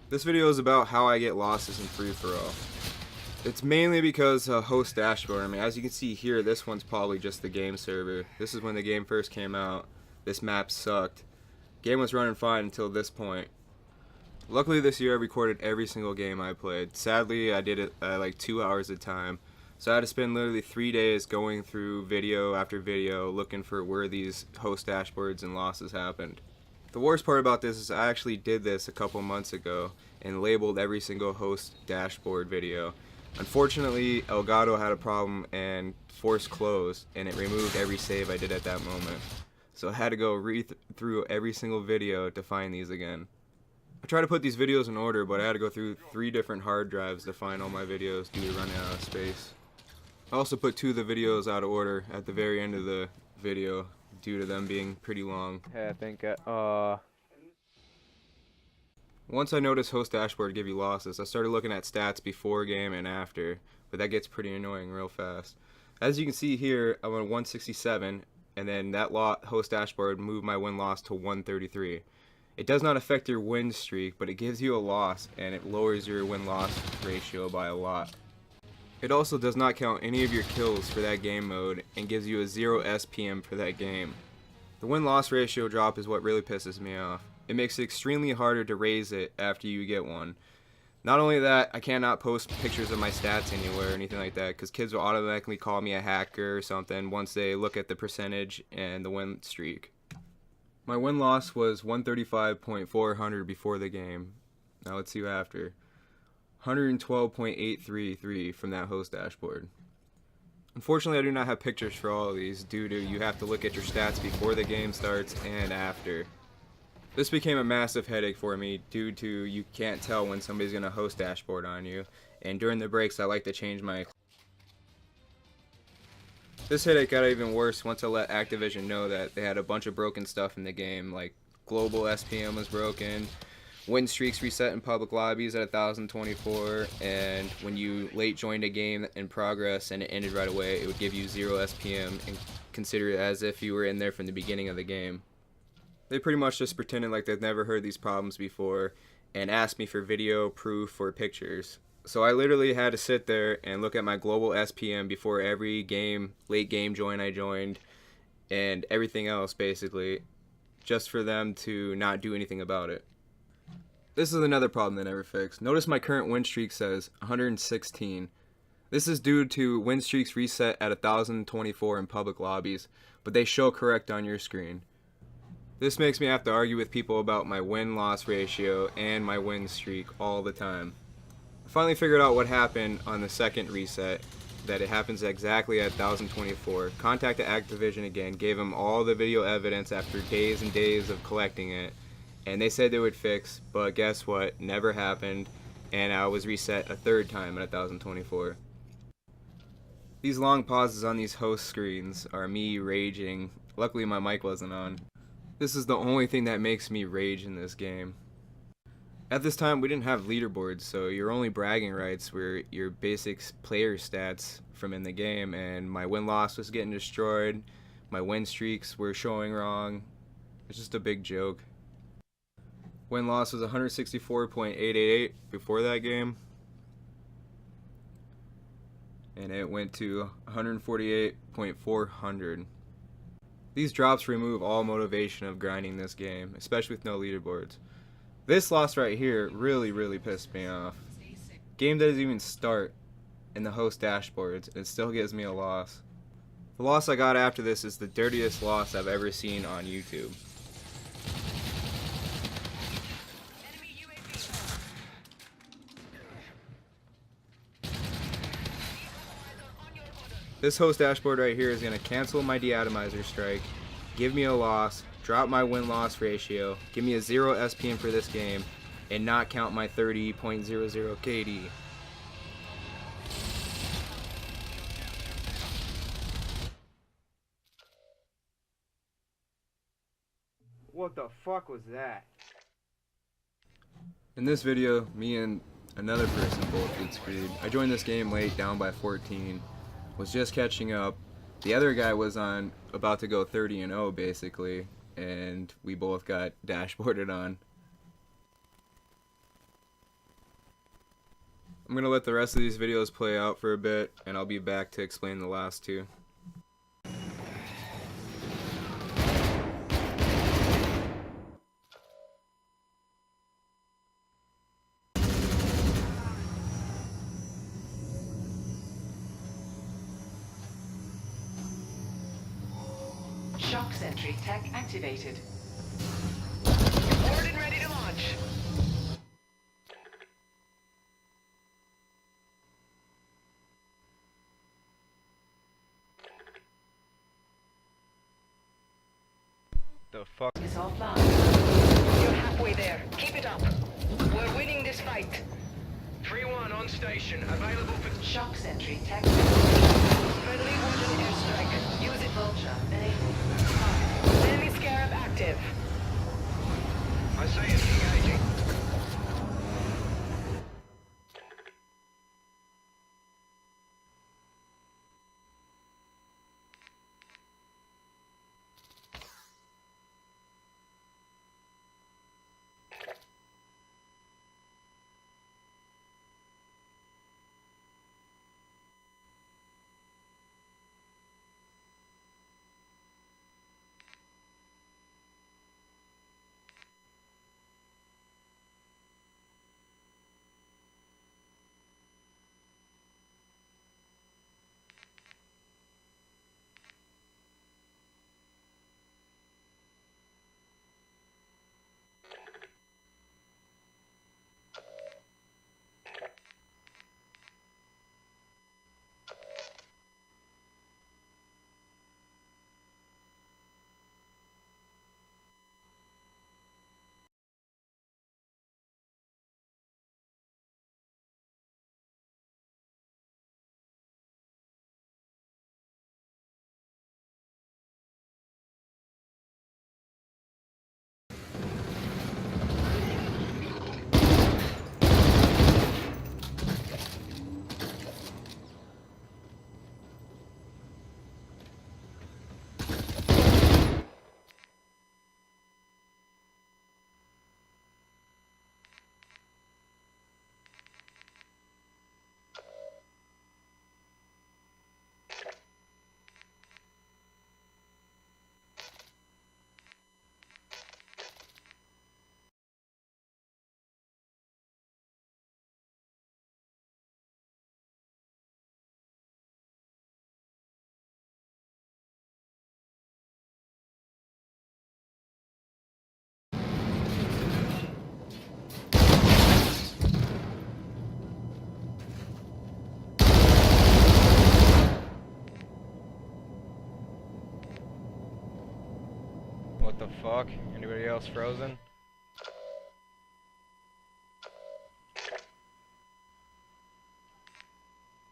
This video is about how I get losses in free-for-all. It's mainly because host dashboard. I mean, as you can see here, this one's probably just the game server. This is when the game first came out. This map sucked. Game was running fine until this point. Luckily this year I recorded every single game I played. Sadly, I did it at like 2 hours at a time. So I had to spend literally 3 days going through video after video looking for where these host dashboards and losses happened. The worst part about this is I actually did this a couple months ago and labeled every single host dashboard video. Unfortunately, Elgato had a problem and forced closed, and it removed every save I did at that moment. So I had to go through every single video to find these again. I tried to put these videos in order, but I had to go through 3 different hard drives to find all my videos due to running out of space. I also put 2 of the videos out of order at the very end of the video due to them being pretty long. Yeah, I think, Once I noticed host dashboard give you losses, I started looking at stats before game and after, but that gets pretty annoying real fast. As you can see here, I'm on 167, and then that host dashboard moved my win-loss to 133. It does not affect your win streak, but it gives you a loss, and it lowers your win-loss ratio by a lot. It also does not count any of your kills for that game mode, and gives you a 0 SPM for that game. The win-loss ratio drop is what really pisses me off. It makes it extremely harder to raise it after you get one. Not only that, I cannot post pictures of my stats anywhere or anything like that, because kids will automatically call me a hacker or something once they look at the percentage and the win streak. My win-loss was 135.400 before the game. Now let's see after. 112.833 from that host dashboard. Unfortunately, I do not have pictures for all of these due to you have to look at your stats before the game starts and after. This became a massive headache for me due to you can't tell when somebody's going to host dashboard on you, and during the breaks I like to change my... This headache got even worse once I let Activision know that they had a bunch of broken stuff in the game, like global SPM was broken, win streaks reset in public lobbies at 1024, and when you late joined a game in progress and it ended right away, it would give you 0 SPM and consider it as if you were in there from the beginning of the game. They pretty much just pretended like they've never heard these problems before and asked me for video, proof, or pictures. So I literally had to sit there and look at my global SPM before every game, late game join I joined, and everything else basically, just for them to not do anything about it. This is another problem they never fixed. Notice my current win streak says 116. This is due to win streaks reset at 1024 in public lobbies, but they show correct on your screen. This makes me have to argue with people about my win-loss ratio and my win streak all the time. I finally figured out what happened on the second reset, that it happens exactly at 1024. Contacted Activision again, gave them all the video evidence after days and days of collecting it, and they said they would fix, but guess what? Never happened, and I was reset a 3rd time at 1024. These long pauses on these host screens are me raging. Luckily my mic wasn't on. This is the only thing that makes me rage in this game. At this time we didn't have leaderboards, so your only bragging rights were your basic player stats from in the game, and my win-loss was getting destroyed, my win streaks were showing wrong. It's just a big joke. Win-loss was 164.888 before that game, and it went to 148.400. These drops remove all motivation of grinding this game, especially with no leaderboards. This loss right here really pissed me off. Game doesn't even start in the host dashboards, and it still gives me a loss. The loss I got after this is the dirtiest loss I've ever seen on YouTube. This host dashboard right here is going to cancel my deatomizer strike, give me a loss, drop my win-loss ratio, give me a 0 SPM for this game, and not count my 30.00 KD. What the fuck was that? In this video, me and another person both get screwed. I joined this game late, down by 14, was just catching up. The other guy was on about to go 30-0 basically, and we both got dashboarded on. I'm gonna let the rest of these videos play out for a bit, and I'll be back to explain the last two. Shock sentry tech activated. Board and ready to launch. The fuck? Is offline. You're halfway there. Keep it up. We're winning this fight. 3-1 on station. Available for... Shock sentry tech. Friendly Warden airstrike. Use it. Vulture enabled. Enemy Scarab active. I say it's engaging. What the fuck? Anybody else frozen?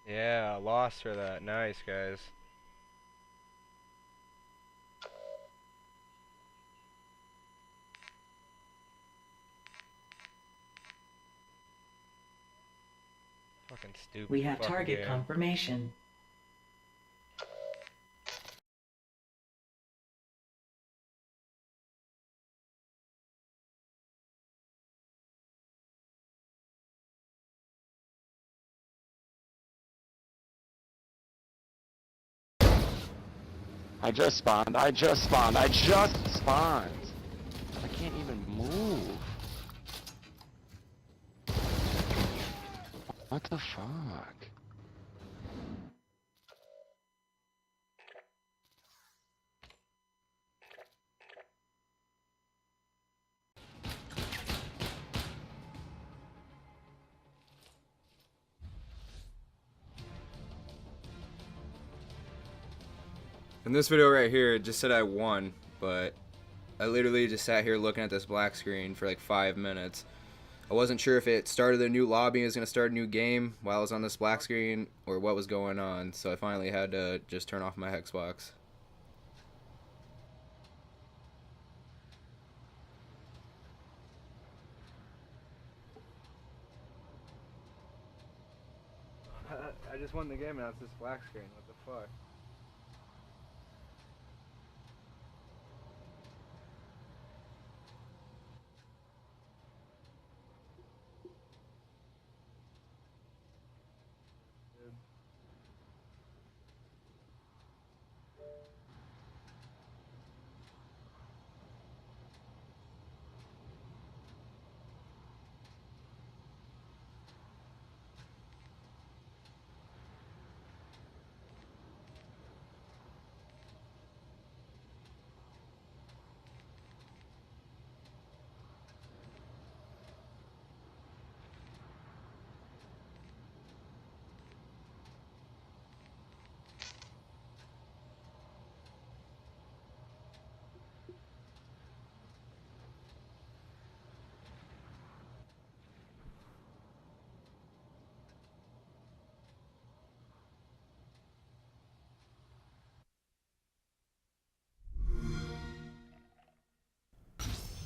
Yeah, lost for that. Nice, guys. Fucking stupid. We have fucking target game. confirmation. I just spawned. I just spawned. I just spawned. I can't even move. What the fuck? In this video right here, it just said I won, but I literally just sat here looking at this black screen for like 5 minutes. I wasn't sure if it started a new lobby and was going to start a new game while I was on this black screen or what was going on, so I finally had to just turn off my Xbox. I just won the game and now it's this black screen. What the fuck?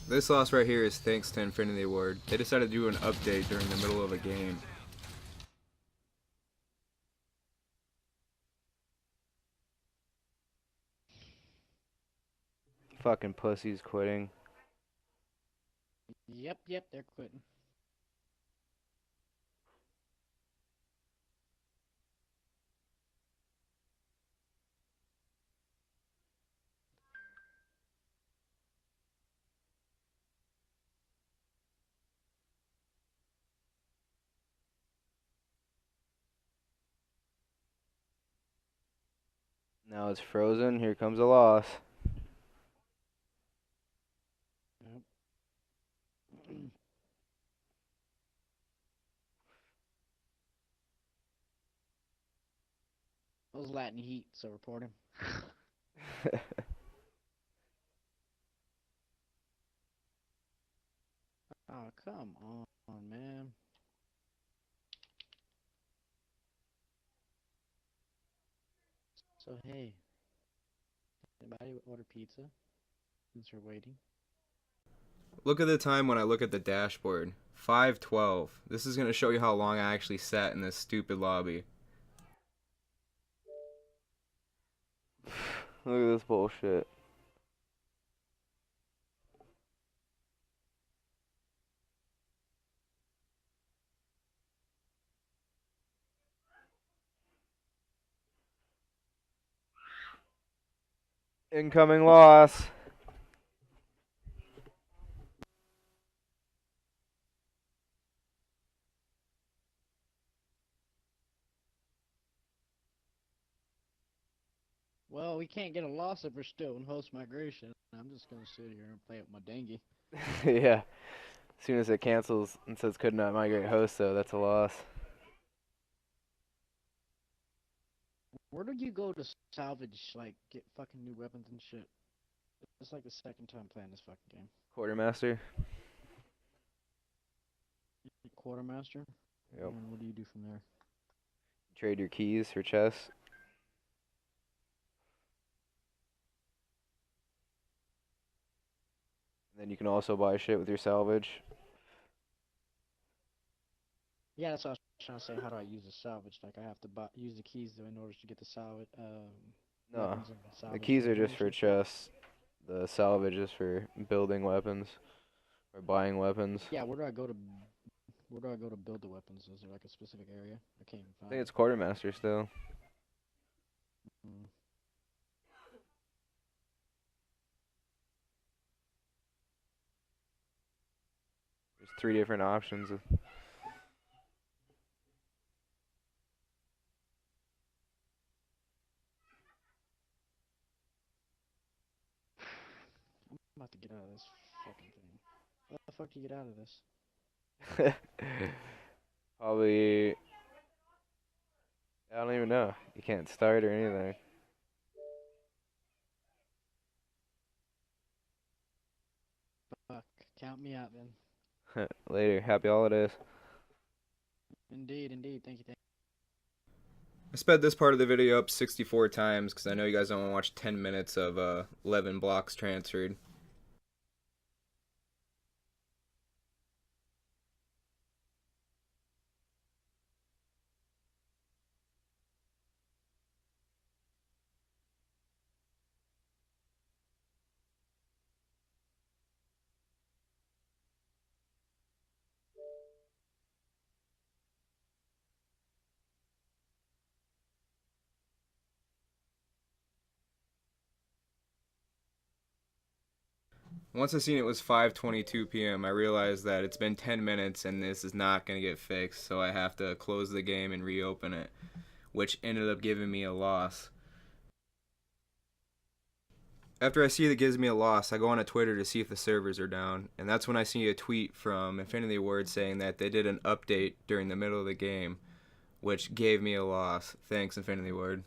This loss right here is thanks to Infinity Ward. They decided to do an update during the middle of a game. Fucking pussies quitting. Yep, they're quitting. Now it's frozen. Here comes a loss. Yep. Those Latin Heat, so report him. Oh, come on, man. So, hey, anybody order pizza since we're waiting? Look at the time when I look at the dashboard. 5:12. This is going to show you how long I actually sat in this stupid lobby. Look at this bullshit. Incoming loss. Well, we can't get a loss if we're still in host migration. I'm just gonna sit here and play with my dengue. Yeah. As soon as it cancels and says could not migrate host, though, that's a loss. Where do you go to salvage, like, get fucking new weapons and shit? It's like the second time playing this fucking game. Quartermaster. Quartermaster? Yep. And what do you do from there? Trade your keys for chests. Then you can also buy shit with your salvage. Yeah, that's what I was trying to say. How do I use the salvage? Like, I have to use the keys though in order to get the salvage. No, Weapons and the salvage keys are just for information. chests. The salvage is for building weapons or buying weapons. Yeah, where do I go to? Where do I go to build the weapons? Is there like a specific area? I can't even I find think it. it's quartermaster still. Mm. There's 3 different options. I'm about to get out of this fucking thing. How the fuck do you get out of this? Probably. I don't even know. You can't start or anything. Fuck. Count me out then. Later. Happy holidays. Indeed. Thank you. I sped this part of the video up 64 times because I know you guys don't want to watch 10 minutes of 11 blocks transferred. Once I seen it was 5:22 p.m., I realized that it's been 10 minutes and this is not going to get fixed, so I have to close the game and reopen it, which ended up giving me a loss. After I see that gives me a loss, I go on to Twitter to see if the servers are down, and that's when I see a tweet from Infinity Ward saying that they did an update during the middle of the game, which gave me a loss. Thanks, Infinity Ward.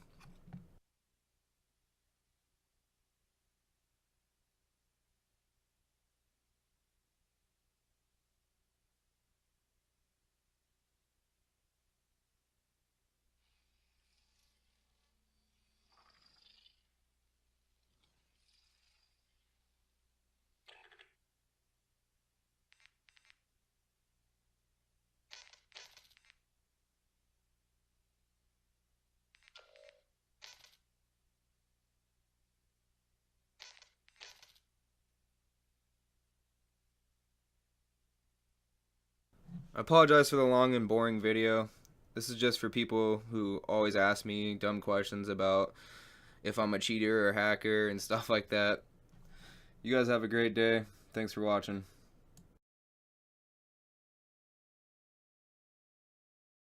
I apologize for the long and boring video. This is just for people who always ask me dumb questions about if I'm a cheater or a hacker and stuff like that. You guys have a great day. Thanks for watching.